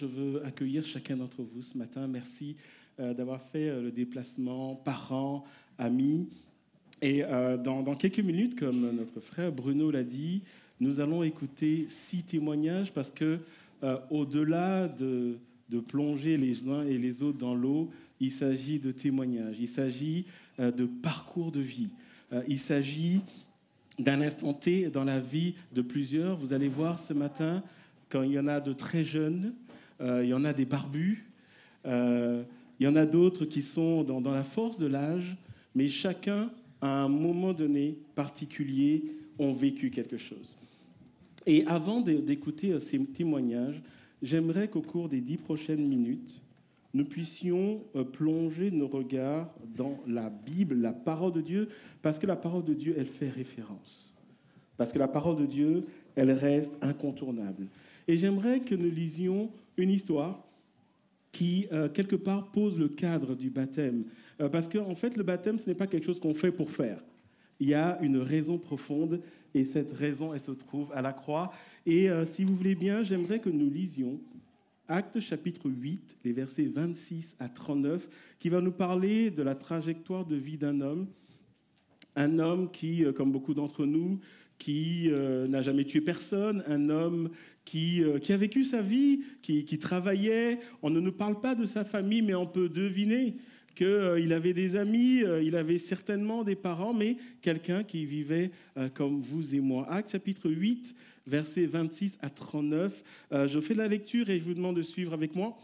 je veux accueillir chacun d'entre vous ce matin. Merci d'avoir fait le déplacement, parents, amis. Et dans quelques minutes, comme notre frère Bruno l'a dit, nous allons écouter 6 témoignages parce que au-delà de plonger les uns et les autres dans l'eau, il s'agit de témoignages, il s'agit de parcours de vie, il s'agit d'un instant T dans la vie de plusieurs. Vous allez voir ce matin, quand il y en a de très jeunes, il y en a des barbus, il y en a d'autres qui sont dans la force de l'âge, mais chacun, à un moment donné particulier, ont vécu quelque chose. Et avant d'écouter ces témoignages, j'aimerais qu'au cours des 10 prochaines minutes, nous puissions plonger nos regards dans la Bible, la parole de Dieu, parce que la parole de Dieu, elle fait référence. Parce que la parole de Dieu, elle reste incontournable. Et j'aimerais que nous lisions une histoire qui, quelque part, pose le cadre du baptême. Parce qu'en fait, le baptême, ce n'est pas quelque chose qu'on fait pour faire. Il y a une raison profonde, et cette raison, elle se trouve à la croix. Et si vous voulez bien, j'aimerais que nous lisions Actes chapitre 8, les versets 26 à 39, qui va nous parler de la trajectoire de vie d'un homme. Un homme qui, comme beaucoup d'entre nous, qui n'a jamais tué personne, un homme qui a vécu sa vie, qui travaillait. On ne nous parle pas de sa famille, mais on peut deviner qu'il avait des amis, il avait certainement des parents, mais quelqu'un qui vivait comme vous et moi. Actes chapitre 8, versets 26 à 39. Je fais la lecture et je vous demande de suivre avec moi.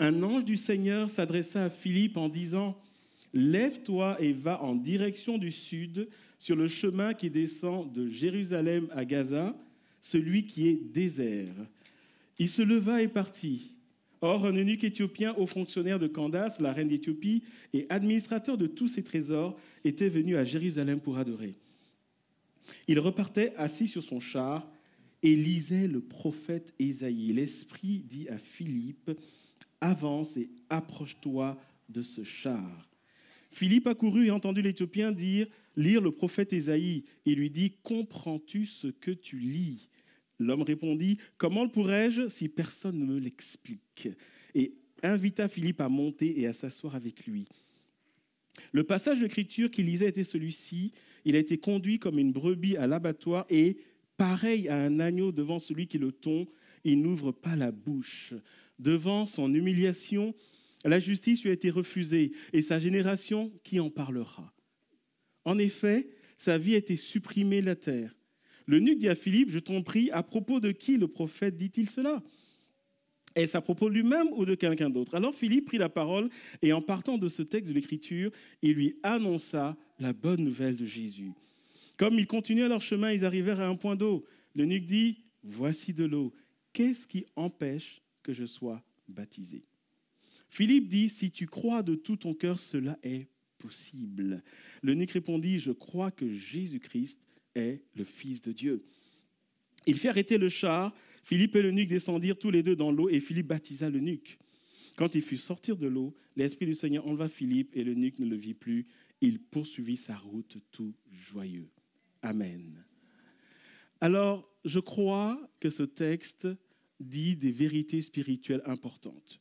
Un ange du Seigneur s'adressa à Philippe en disant « Lève-toi et va en direction du sud, sur le chemin qui descend de Jérusalem à Gaza, celui qui est désert. » Il se leva et partit. Or, un eunuque éthiopien, haut fonctionnaire de Candace, la reine d'Éthiopie, et administrateur de tous ses trésors, était venu à Jérusalem pour adorer. Il repartait assis sur son char et lisait le prophète Ésaïe. L'Esprit dit à Philippe, « Avance et approche-toi de ce char. » Philippe accourut et entendit l'Éthiopien lire le prophète Ésaïe. Il lui dit, « Comprends-tu ce que tu lis ?» L'homme répondit, « Comment le pourrais-je si personne ne me l'explique ?» Et invita Philippe à monter et à s'asseoir avec lui. Le passage de l'Écriture qu'il lisait était celui-ci. Il a été conduit comme une brebis à l'abattoir et, pareil à un agneau devant celui qui le tond, il n'ouvre pas la bouche. Devant son humiliation, la justice lui a été refusée et sa génération, qui en parlera? En effet, sa vie a été supprimée de la terre. L'eunuque dit à Philippe, « Je t'en prie, à propos de qui le prophète dit-il cela ? Est-ce à propos de lui-même ou de quelqu'un d'autre ?» Alors Philippe prit la parole et en partant de ce texte de l'Écriture, il lui annonça la bonne nouvelle de Jésus. Comme ils continuaient leur chemin, ils arrivèrent à un point d'eau. L'eunuque dit, « Voici de l'eau. Qu'est-ce qui empêche que je sois baptisé ?» Philippe dit, « Si tu crois de tout ton cœur, cela est possible. » L'eunuque répondit, « Je crois que Jésus-Christ est le Fils de Dieu. » Il fit arrêter le char. Philippe et l'eunuque descendirent tous les deux dans l'eau et Philippe baptisa l'eunuque. Quand il fut sorti de l'eau, l'Esprit du Seigneur enleva Philippe et l'eunuque ne le vit plus. Il poursuivit sa route tout joyeux. Amen. Alors, je crois que ce texte dit des vérités spirituelles importantes.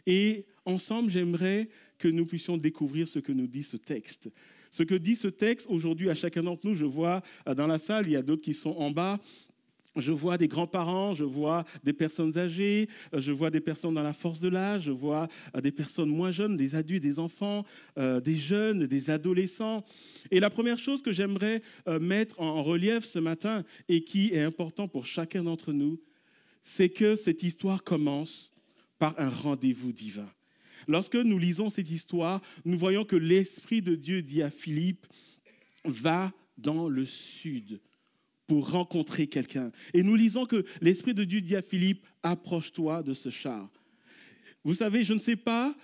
Et ensemble, j'aimerais que nous puissions découvrir ce que nous dit ce texte. Ce que dit ce texte aujourd'hui à chacun d'entre nous, je vois dans la salle, il y a d'autres qui sont en bas. Je vois des grands-parents, je vois des personnes âgées, je vois des personnes dans la force de l'âge, je vois des personnes moins jeunes, des adultes, des enfants, des jeunes, des adolescents. Et la première chose que j'aimerais mettre en relief ce matin et qui est important pour chacun d'entre nous, c'est que cette histoire commence par un rendez-vous divin. Lorsque nous lisons cette histoire, nous voyons que l'Esprit de Dieu dit à Philippe, « Va dans le sud » pour rencontrer quelqu'un. Et nous lisons que l'Esprit de Dieu dit à Philippe, « Approche-toi de ce char. » Vous savez, je ne sais pas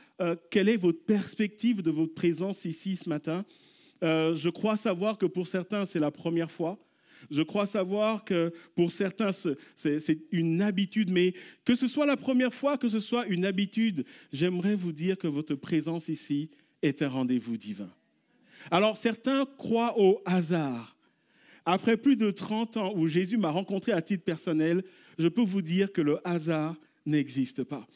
quelle est votre perspective de votre présence ici ce matin. Je crois savoir que pour certains, c'est la première fois. Je crois savoir que pour certains, c'est une habitude. Mais que ce soit la première fois, que ce soit une habitude, j'aimerais vous dire que votre présence ici est un rendez-vous divin. Alors, certains croient au hasard. Après plus de 30 ans où Jésus m'a rencontré à titre personnel, je peux vous dire que le hasard n'existe pas.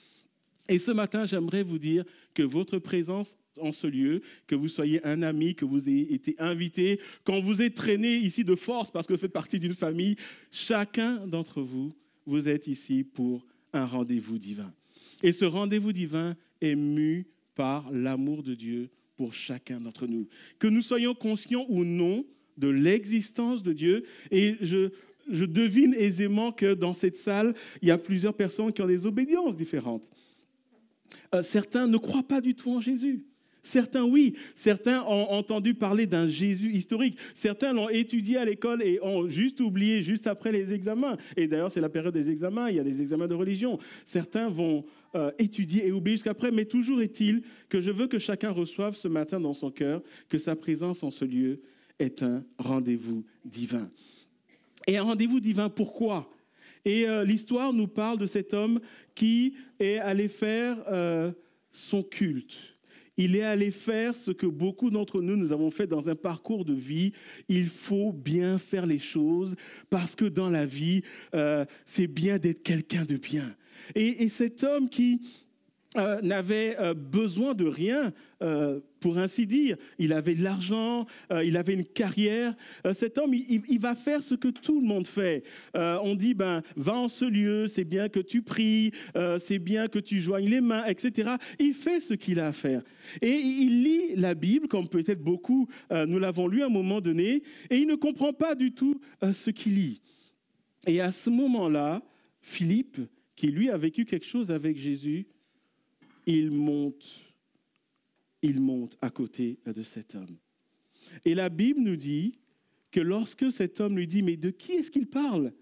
Et ce matin, j'aimerais vous dire que votre présence en ce lieu, que vous soyez un ami, que vous ayez été invité, qu'on vous ait traîné ici de force parce que vous faites partie d'une famille, chacun d'entre vous, vous êtes ici pour un rendez-vous divin. Et ce rendez-vous divin est mu par l'amour de Dieu pour chacun d'entre nous. Que nous soyons conscients ou non de l'existence de Dieu. Et je devine aisément que dans cette salle, il y a plusieurs personnes qui ont des obédiences différentes. Certains ne croient pas du tout en Jésus. Certains, oui. Certains ont entendu parler d'un Jésus historique. Certains l'ont étudié à l'école et ont juste oublié juste après les examens. Et d'ailleurs, c'est la période des examens. Il y a des examens de religion. Certains vont étudier et oublier jusqu'après. Mais toujours est-il que je veux que chacun reçoive ce matin dans son cœur que sa présence en ce lieu est un rendez-vous divin. Et un rendez-vous divin, pourquoi ? Et l'histoire nous parle de cet homme qui est allé faire son culte. Il est allé faire ce que beaucoup d'entre nous, nous avons fait dans un parcours de vie. Il faut bien faire les choses parce que dans la vie, c'est bien d'être quelqu'un de bien. Et cet homme qui n'avait besoin de rien, pour ainsi dire. Il avait de l'argent, il avait une carrière. Cet homme, il va faire ce que tout le monde fait. On dit, va en ce lieu, c'est bien que tu pries, c'est bien que tu joignes les mains, etc. Il fait ce qu'il a à faire. Et il lit la Bible, comme peut-être beaucoup, nous l'avons lu à un moment donné, et il ne comprend pas du tout ce qu'il lit. Et à ce moment-là, Philippe, qui lui a vécu quelque chose avec Jésus, il monte à côté de cet homme. Et la Bible nous dit que lorsque cet homme lui dit « Mais de qui est-ce qu'il parle ?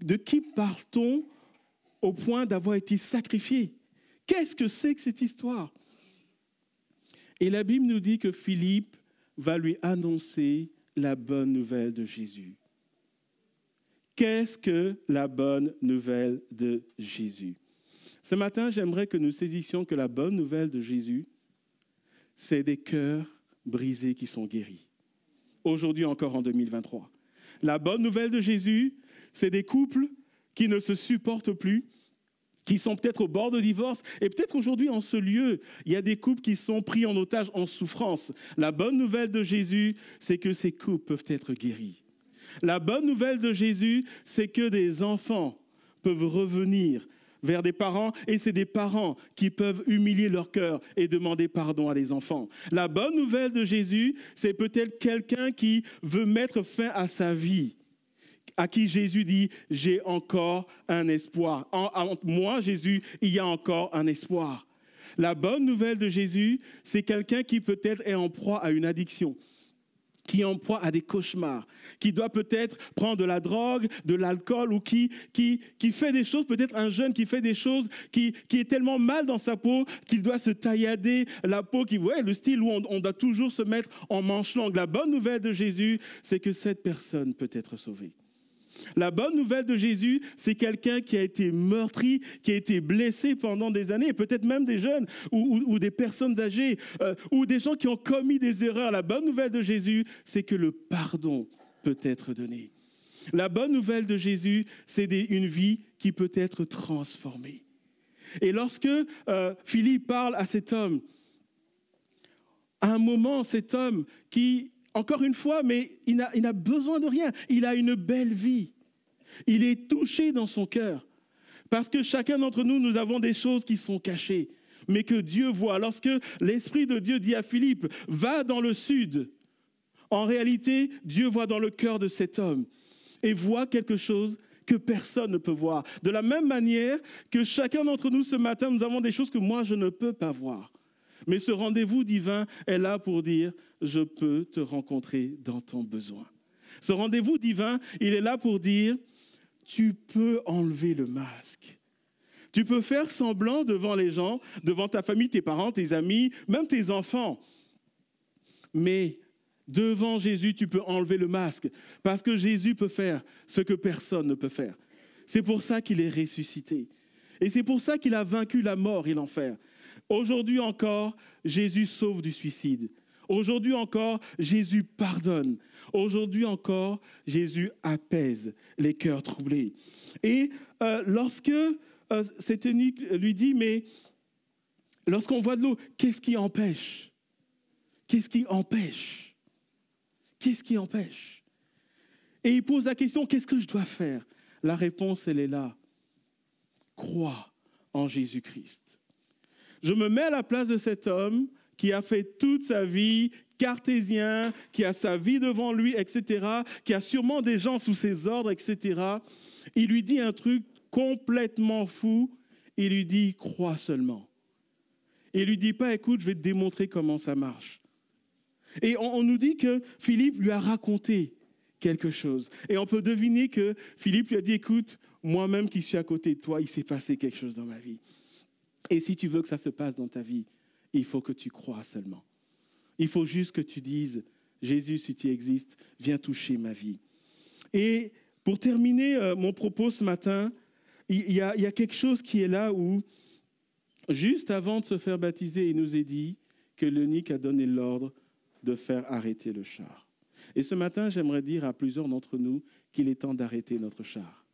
De qui parle-t-on au point d'avoir été sacrifié ? Qu'est-ce que c'est que cette histoire ?» Et la Bible nous dit que Philippe va lui annoncer la bonne nouvelle de Jésus. Qu'est-ce que la bonne nouvelle de Jésus ? Ce matin, j'aimerais que nous saisissions que la bonne nouvelle de Jésus, c'est des cœurs brisés qui sont guéris. Aujourd'hui encore en 2023. La bonne nouvelle de Jésus, c'est des couples qui ne se supportent plus, qui sont peut-être au bord de divorce. Et peut-être aujourd'hui, en ce lieu, il y a des couples qui sont pris en otage, en souffrance. La bonne nouvelle de Jésus, c'est que ces couples peuvent être guéris. La bonne nouvelle de Jésus, c'est que des enfants peuvent revenir vers des parents, et c'est des parents qui peuvent humilier leur cœur et demander pardon à des enfants. La bonne nouvelle de Jésus, c'est peut-être quelqu'un qui veut mettre fin à sa vie, à qui Jésus dit « J'ai encore un espoir. En moi, Jésus, il y a encore un espoir. » La bonne nouvelle de Jésus, c'est quelqu'un qui peut-être est en proie à une addiction, qui est en proie à des cauchemars, qui doit peut-être prendre de la drogue, de l'alcool, ou qui fait des choses, peut-être un jeune qui fait des choses, qui est tellement mal dans sa peau qu'il doit se taillader la peau, qui voit le style où on doit toujours se mettre en manche longue. La bonne nouvelle de Jésus, c'est que cette personne peut être sauvée. La bonne nouvelle de Jésus, c'est quelqu'un qui a été meurtri, qui a été blessé pendant des années, et peut-être même des jeunes ou des personnes âgées, ou des gens qui ont commis des erreurs. La bonne nouvelle de Jésus, c'est que le pardon peut être donné. La bonne nouvelle de Jésus, c'est une vie qui peut être transformée. Et lorsque Philippe parle à cet homme, à un moment, cet homme qui... Encore une fois, mais il n'a besoin de rien. Il a une belle vie. Il est touché dans son cœur. Parce que chacun d'entre nous, nous avons des choses qui sont cachées, mais que Dieu voit. Lorsque l'Esprit de Dieu dit à Philippe, va dans le sud, en réalité, Dieu voit dans le cœur de cet homme et voit quelque chose que personne ne peut voir. De la même manière que chacun d'entre nous, ce matin, nous avons des choses que moi, je ne peux pas voir. Mais ce rendez-vous divin est là pour dire « Je peux te rencontrer dans ton besoin ». Ce rendez-vous divin, il est là pour dire « Tu peux enlever le masque ». Tu peux faire semblant devant les gens, devant ta famille, tes parents, tes amis, même tes enfants. Mais devant Jésus, tu peux enlever le masque parce que Jésus peut faire ce que personne ne peut faire. C'est pour ça qu'il est ressuscité. Et c'est pour ça qu'il a vaincu la mort et l'enfer. Aujourd'hui encore, Jésus sauve du suicide. Aujourd'hui encore, Jésus pardonne. Aujourd'hui encore, Jésus apaise les cœurs troublés. Et lorsque cet eunuque lui dit, mais lorsqu'on voit de l'eau, qu'est-ce qui empêche? Qu'est-ce qui empêche? Qu'est-ce qui empêche? Et il pose la question, qu'est-ce que je dois faire? La réponse, elle est là. Crois en Jésus-Christ. Je me mets à la place de cet homme qui a fait toute sa vie cartésien, qui a sa vie devant lui, etc., qui a sûrement des gens sous ses ordres, etc. Il lui dit un truc complètement fou. Il lui dit, crois seulement. Et il lui dit pas, écoute, je vais te démontrer comment ça marche. Et on nous dit que Philippe lui a raconté quelque chose. Et on peut deviner que Philippe lui a dit, écoute, moi-même qui suis à côté de toi, il s'est passé quelque chose dans ma vie. Et si tu veux que ça se passe dans ta vie, il faut que tu crois seulement. Il faut juste que tu dises, Jésus, si tu existes, viens toucher ma vie. Et pour terminer mon propos ce matin, il y a quelque chose qui est là où, juste avant de se faire baptiser, il nous est dit que l'eunuque a donné l'ordre de faire arrêter le char. Et ce matin, j'aimerais dire à plusieurs d'entre nous qu'il est temps d'arrêter notre char.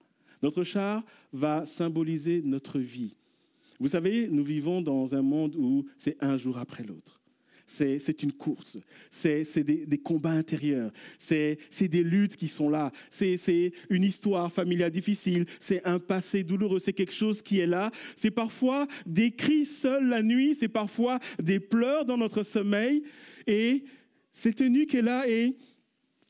Notre char va symboliser notre vie. Vous savez, nous vivons dans un monde où c'est un jour après l'autre. C'est une course, c'est des combats intérieurs, c'est des luttes qui sont là, c'est une histoire familiale difficile, c'est un passé douloureux, c'est quelque chose qui est là. C'est parfois des cris seuls la nuit, c'est parfois des pleurs dans notre sommeil. Et cet eunuque est là et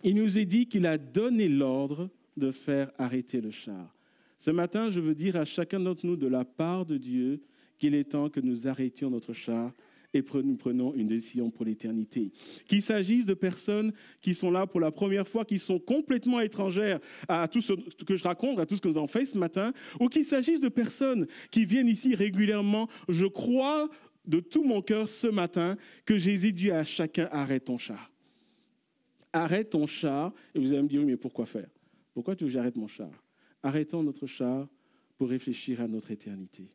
il nous est dit qu'il a donné l'ordre de faire arrêter le char. Ce matin, je veux dire à chacun d'entre nous de la part de Dieu qu'il est temps que nous arrêtions notre char et nous prenons une décision pour l'éternité. Qu'il s'agisse de personnes qui sont là pour la première fois, qui sont complètement étrangères à tout ce que je raconte, à tout ce que nous avons fait ce matin, ou qu'il s'agisse de personnes qui viennent ici régulièrement. Je crois de tout mon cœur ce matin que Jésus dit à chacun, arrête ton char. Arrête ton char. Et vous allez me dire, oui, mais pourquoi faire? Pourquoi tu veux que j'arrête mon char? Arrêtons notre char pour réfléchir à notre éternité.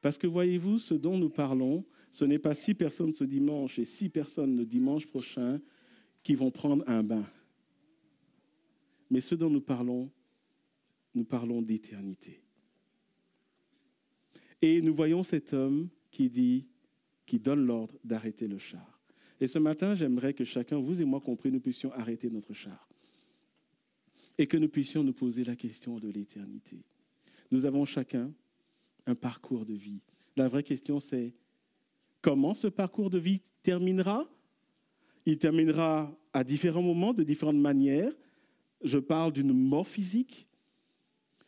Parce que voyez-vous, ce dont nous parlons, ce n'est pas 6 personnes ce dimanche et 6 personnes le dimanche prochain qui vont prendre un bain. Mais ce dont nous parlons d'éternité. Et nous voyons cet homme qui donne l'ordre d'arrêter le char. Et ce matin, j'aimerais que chacun, vous et moi compris, nous puissions arrêter notre char. Et que nous puissions nous poser la question de l'éternité. Nous avons chacun un parcours de vie. La vraie question, c'est comment ce parcours de vie terminera? Il terminera à différents moments, de différentes manières. Je parle d'une mort physique,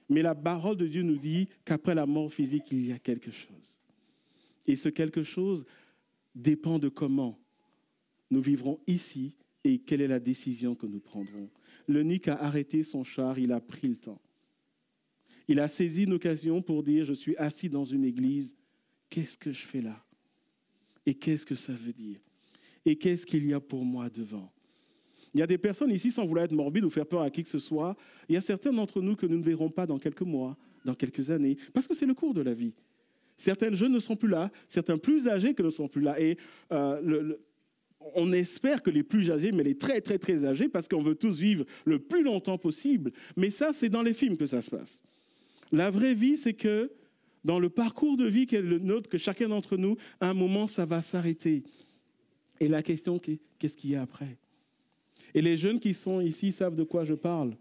mais la parole de Dieu nous dit qu'après la mort physique, il y a quelque chose. Et ce quelque chose dépend de comment nous vivrons ici et quelle est la décision que nous prendrons. L'eunuque a arrêté son char, il a pris le temps. Il a saisi une occasion pour dire, je suis assis dans une église, qu'est-ce que je fais là? Et qu'est-ce que ça veut dire? Et qu'est-ce qu'il y a pour moi devant? Il y a des personnes ici, sans vouloir être morbide ou faire peur à qui que ce soit, il y a certains d'entre nous que nous ne verrons pas dans quelques mois, dans quelques années, parce que c'est le cours de la vie. Certains jeunes ne sont plus là, certains plus âgés que ne sont plus là. Et on espère que les plus âgés, mais les très, très, très âgés, parce qu'on veut tous vivre le plus longtemps possible. Mais ça, c'est dans les films que ça se passe. La vraie vie, c'est que dans le parcours de vie qu'est le nôtre, que chacun d'entre nous, à un moment, ça va s'arrêter. Et la question, qu'est-ce qu'il y a après? Et les jeunes qui sont ici savent de quoi je parle.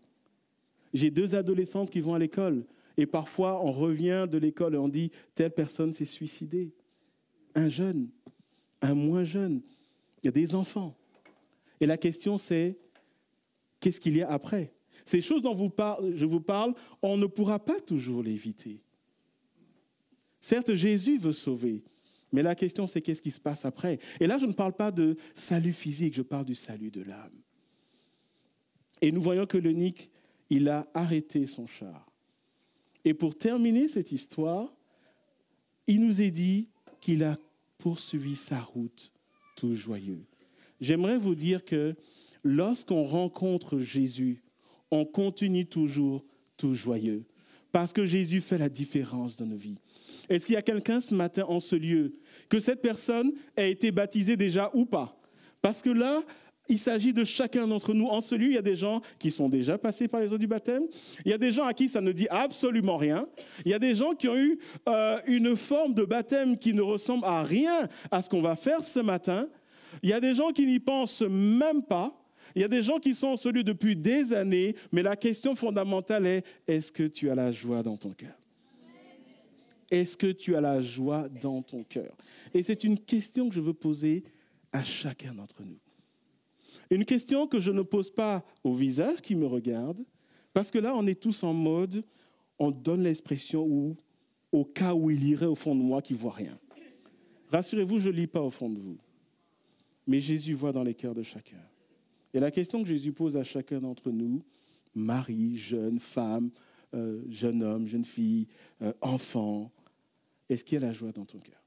J'ai 2 adolescentes qui vont à l'école. Et parfois, on revient de l'école et on dit, telle personne s'est suicidée. Un jeune, un moins jeune. Il y a des enfants. Et la question, c'est, qu'est-ce qu'il y a après? Ces choses dont je vous parle, on ne pourra pas toujours l'éviter. Certes, Jésus veut sauver, mais la question, c'est qu'est-ce qui se passe après? Et là, je ne parle pas de salut physique, je parle du salut de l'âme. Et nous voyons que l'eunuque, il a arrêté son char. Et pour terminer cette histoire, il nous est dit qu'il a poursuivi sa route tout joyeux. J'aimerais vous dire que lorsqu'on rencontre Jésus, on continue toujours tout joyeux. Parce que Jésus fait la différence dans nos vies. Est-ce qu'il y a quelqu'un ce matin en ce lieu, que cette personne ait été baptisée déjà ou pas? Parce que là, il s'agit de chacun d'entre nous. En ce lieu, il y a des gens qui sont déjà passés par les eaux du baptême. Il y a des gens à qui ça ne dit absolument rien. Il y a des gens qui ont eu une forme de baptême qui ne ressemble à rien à ce qu'on va faire ce matin. Il y a des gens qui n'y pensent même pas. Il y a des gens qui sont en ce lieu depuis des années. Mais la question fondamentale est, est-ce que tu as la joie dans ton cœur? Est-ce que tu as la joie dans ton cœur? Et c'est une question que je veux poser à chacun d'entre nous. Une question que je ne pose pas au visage qui me regarde, parce que là, on est tous en mode, on donne l'expression où, au cas où il irait au fond de moi qui ne voit rien. Rassurez-vous, je ne lis pas au fond de vous. Mais Jésus voit dans les cœurs de chacun. Et la question que Jésus pose à chacun d'entre nous, mari, jeune, femme, jeune homme, jeune fille, enfant, est-ce qu'il y a la joie dans ton cœur?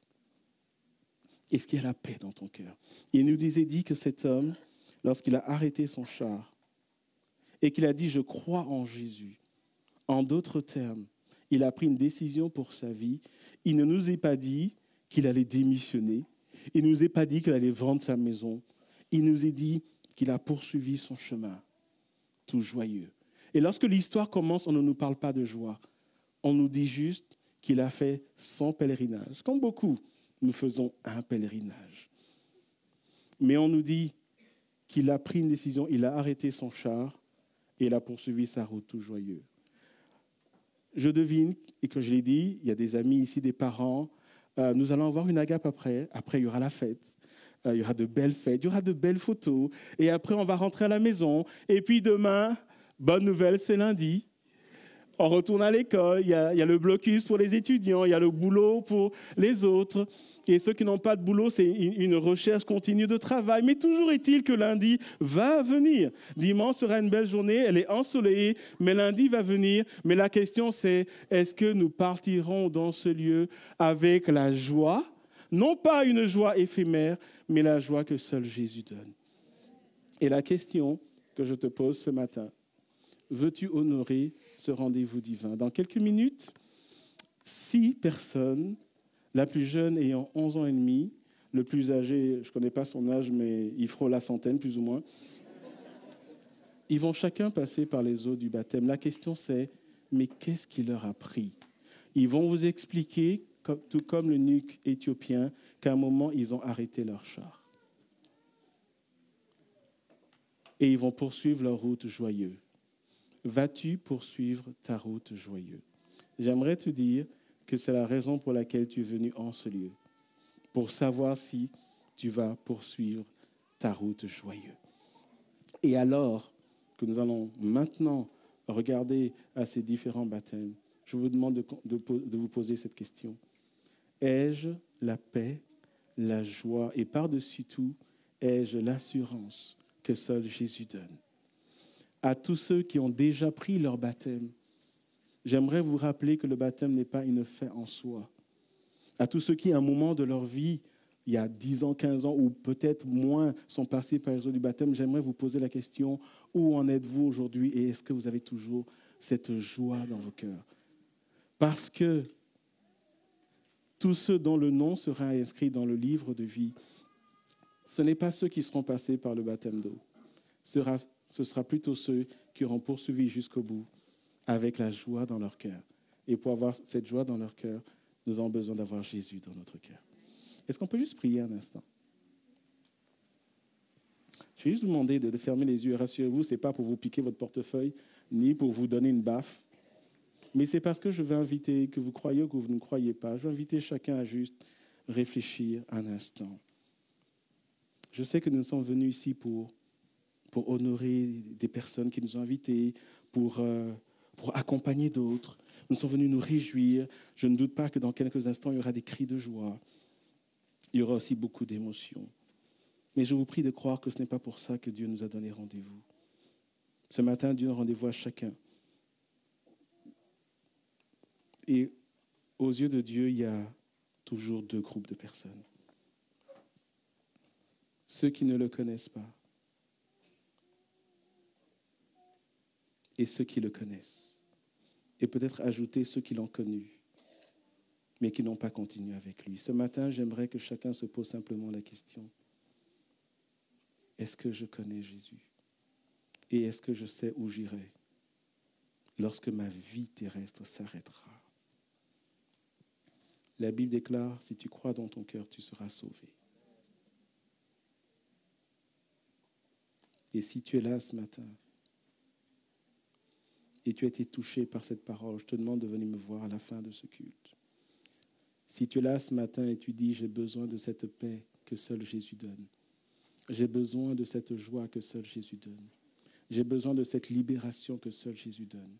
Est-ce qu'il y a la paix dans ton cœur? Il nous dit que cet homme, lorsqu'il a arrêté son char et qu'il a dit « je crois en Jésus », en d'autres termes, il a pris une décision pour sa vie. Il ne nous a pas dit qu'il allait démissionner. Il ne nous a pas dit qu'il allait vendre sa maison. Il nous a dit qu'il a poursuivi son chemin, tout joyeux. Et lorsque l'histoire commence, on ne nous parle pas de joie. On nous dit juste qu'il a fait son pèlerinage. Comme beaucoup, nous faisons un pèlerinage. Mais on nous dit qu'il a pris une décision, il a arrêté son char et il a poursuivi sa route tout joyeux. Je devine, et que je l'ai dit, il y a des amis ici, des parents, nous allons avoir une agape après. Après, il y aura la fête. Il y aura de belles fêtes, il y aura de belles photos. Et après, on va rentrer à la maison. Et puis demain, bonne nouvelle, c'est lundi. On retourne à l'école, il y a le blocus pour les étudiants, il y a le boulot pour les autres. Et ceux qui n'ont pas de boulot, c'est une recherche continue de travail. Mais toujours est-il que lundi va venir. Dimanche sera une belle journée, elle est ensoleillée, mais lundi va venir. Mais la question c'est, est-ce que nous partirons dans ce lieu avec la joie? Non pas une joie éphémère, mais la joie que seul Jésus donne. Et la question que je te pose ce matin, veux-tu honorer ce rendez-vous divin? Dans quelques minutes, 6 personnes, la plus jeune ayant 11 ans et demi, le plus âgé, je ne connais pas son âge, mais il frôle la centaine plus ou moins, ils vont chacun passer par les eaux du baptême. La question c'est, mais qu'est-ce qui leur a pris? Ils vont vous expliquer, tout comme l'eunuque éthiopien, qu'à un moment, ils ont arrêté leur char. Et ils vont poursuivre leur route joyeux. Vas-tu poursuivre ta route joyeux? J'aimerais te dire que c'est la raison pour laquelle tu es venu en ce lieu, pour savoir si tu vas poursuivre ta route joyeux. Et alors que nous allons maintenant regarder à ces différents baptêmes, je vous demande de vous poser cette question. Ai-je la paix, la joie et par-dessus tout, ai-je l'assurance que seul Jésus donne? À tous ceux qui ont déjà pris leur baptême, j'aimerais vous rappeler que le baptême n'est pas une fin en soi. À tous ceux qui, à un moment de leur vie, il y a 10 ans, 15 ans ou peut-être moins, sont passés par les eaux du baptême, j'aimerais vous poser la question, où en êtes-vous aujourd'hui et est-ce que vous avez toujours cette joie dans vos cœurs? Parce que tous ceux dont le nom sera inscrit dans le livre de vie, ce n'est pas ceux qui seront passés par le baptême d'eau. Ce sera plutôt ceux qui auront poursuivi jusqu'au bout avec la joie dans leur cœur. Et pour avoir cette joie dans leur cœur, nous avons besoin d'avoir Jésus dans notre cœur. Est-ce qu'on peut juste prier un instant? Je vais juste vous demander de fermer les yeux. Rassurez-vous, ce n'est pas pour vous piquer votre portefeuille, ni pour vous donner une baffe. Mais c'est parce que je veux inviter, que vous croyez ou que vous ne croyez pas, je veux inviter chacun à juste réfléchir un instant. Je sais que nous sommes venus ici pour honorer des personnes qui nous ont invités, pour accompagner d'autres. Nous sommes venus nous réjouir. Je ne doute pas que dans quelques instants, il y aura des cris de joie. Il y aura aussi beaucoup d'émotions. Mais je vous prie de croire que ce n'est pas pour ça que Dieu nous a donné rendez-vous. Ce matin, Dieu a rendez-vous à chacun. Et aux yeux de Dieu, il y a toujours 2 groupes de personnes. Ceux qui ne le connaissent pas et ceux qui le connaissent. Et peut-être ajouter ceux qui l'ont connu, mais qui n'ont pas continué avec lui. Ce matin, j'aimerais que chacun se pose simplement la question. est-ce que je connais Jésus? Et est-ce que je sais où j'irai lorsque ma vie terrestre s'arrêtera? La Bible déclare, si tu crois dans ton cœur, tu seras sauvé. Et si tu es là ce matin et tu as été touché par cette parole, je te demande de venir me voir à la fin de ce culte. Si tu es là ce matin et tu dis, j'ai besoin de cette paix que seul Jésus donne. J'ai besoin de cette joie que seul Jésus donne. J'ai besoin de cette libération que seul Jésus donne.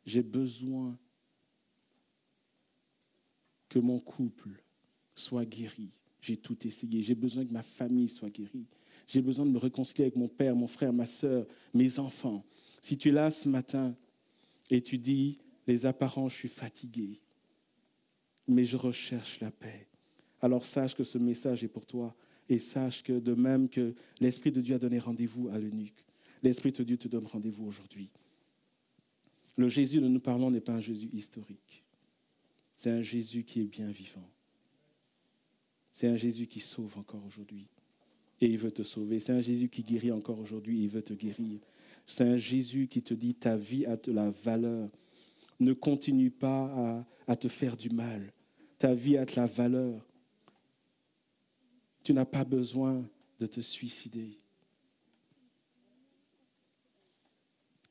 J'ai besoin que mon couple soit guéri. J'ai tout essayé. J'ai besoin que ma famille soit guérie. J'ai besoin de me réconcilier avec mon père, mon frère, ma sœur, mes enfants. Si tu es là ce matin et tu dis, les apparences, je suis fatigué, mais je recherche la paix. Alors sache que ce message est pour toi et sache que de même que l'Esprit de Dieu a donné rendez-vous à l'eunuque, l'Esprit de Dieu te donne rendez-vous aujourd'hui. Le Jésus dont nous parlons n'est pas un Jésus historique. C'est un Jésus qui est bien vivant. C'est un Jésus qui sauve encore aujourd'hui et il veut te sauver. C'est un Jésus qui guérit encore aujourd'hui et il veut te guérir. C'est un Jésus qui te dit ta vie a de la valeur. Ne continue pas à te faire du mal. Ta vie a de la valeur. Tu n'as pas besoin de te suicider.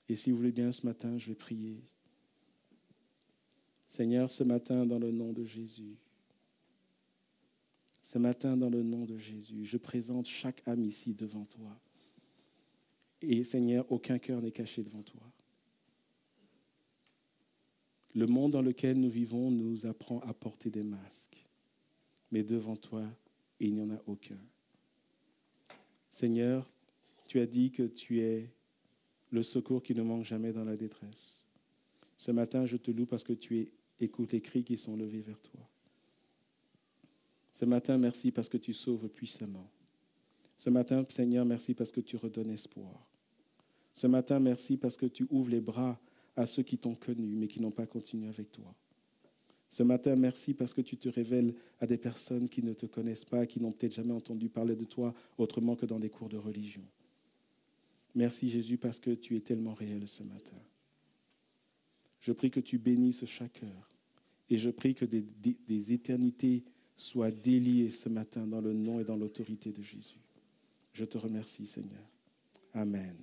Et si vous voulez bien, ce matin, je vais prier. Seigneur, ce matin, dans le nom de Jésus, ce matin, dans le nom de Jésus, je présente chaque âme ici devant toi. Et Seigneur, aucun cœur n'est caché devant toi. Le monde dans lequel nous vivons nous apprend à porter des masques. Mais devant toi, il n'y en a aucun. Seigneur, tu as dit que tu es le secours qui ne manque jamais dans la détresse. Ce matin, je te loue parce que tu écoutes les cris qui sont levés vers toi. Ce matin, merci parce que tu sauves puissamment. Ce matin, Seigneur, merci parce que tu redonnes espoir. Ce matin, merci parce que tu ouvres les bras à ceux qui t'ont connu, mais qui n'ont pas continué avec toi. Ce matin, merci parce que tu te révèles à des personnes qui ne te connaissent pas, qui n'ont peut-être jamais entendu parler de toi autrement que dans des cours de religion. Merci Jésus parce que tu es tellement réel ce matin. Je prie que tu bénisses chaque cœur et je prie que des éternités soient déliées ce matin dans le nom et dans l'autorité de Jésus. Je te remercie Seigneur. Amen.